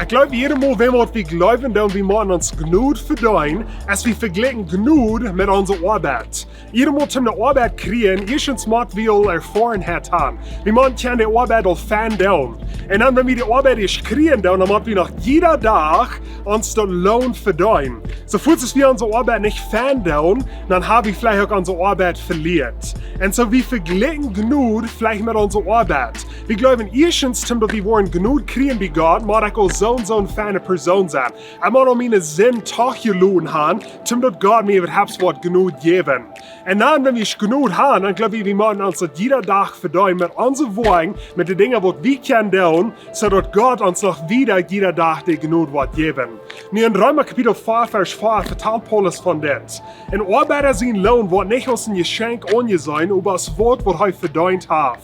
Ich glaube, jedem Mal, wenn wir glauben, dann wir machen uns Gnod verdienen, als wir vergleichen Gnod mit unserer Arbeit. Jedem Mal, wenn wir Arbeit kriegen, erstens mal wir Erfahrung haben. Wir machen die Arbeit auch fan down. Und dann, wenn wir die Arbeit erst kriegen, dann machen wir nach jeder Tag uns den Lohn verdienen. So falls wir unsere Arbeit nicht fan down, dann haben wir vielleicht auch unsere Arbeit verliert. Und so wir vergleichen Gnod vielleicht mit unserer Arbeit. Wir glauben erstens, dass wir wollen Gnod kriegen bei Gott, mag ich auch so eine feine Person sein. Ich muss auch meine Sinn tachgelohnt haben, damit Gott mir überhaupt was Gnod geben. Und dann, wenn wir Gnod haben, dann glaube ich, wir machen uns jeder Tag verdienen mit unseren Worten, mit den Dingen, die wir können tun, sodass Gott uns noch wieder jeder Tag die Gnod wird geben. Nur in Römer Kapitel 4, Vers 4 vertelt Paulus von das. Ein Arbeiter sein Lohn wird nicht aus einem Geschenk angesehen, aber das Wort, das er verdient hat.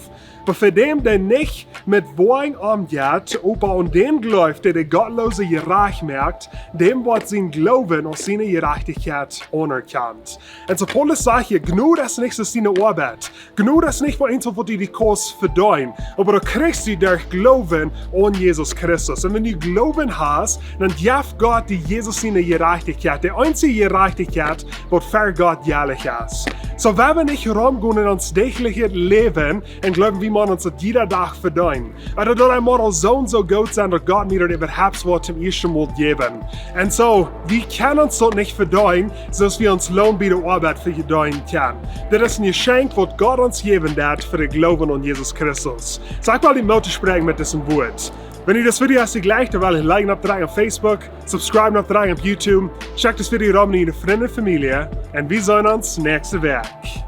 Aber für den, der nicht mit Worten umgeht, aber an den glaubt, der gottlose Gerecht merkt, dem wird sein Glauben aus seiner Gerechtigkeit anerkannt. Und so Paulus sagt hier, Gnade ist nicht seine Arbeit. Gnade ist nicht für uns, wo die Kurs verdienen. Aber du kriegst sie durch Glauben an Jesus Christus. Und wenn du Glauben hast, dann darf Gott die Jesus seine Gerechtigkeit, die einzige Gerechtigkeit, was für Gott jährlich ist. So wenn wir nicht rumgehen in uns tägliches Leben und glauben, wie man uns das jeder Tag verdienen. Oder dass einmal so gut sein, dass Gott mir das überhaupt was zum ersten Mal geben. Und so, wir können uns das nicht verdienen, sodass wir uns Lohn bei der Arbeit für verdienen können. Das ist ein Geschenk, das Gott uns geben wird für den Glauben an Jesus Christus. Sag mal die Mutter sprechen mit diesem Wort. Wenn ihr das Video hast, gleich, dann will ich liken auf Facebook, subscriben auf YouTube, check das Video rum mit Ihrer Freunde und Familie und wir sehen uns nächste Woche.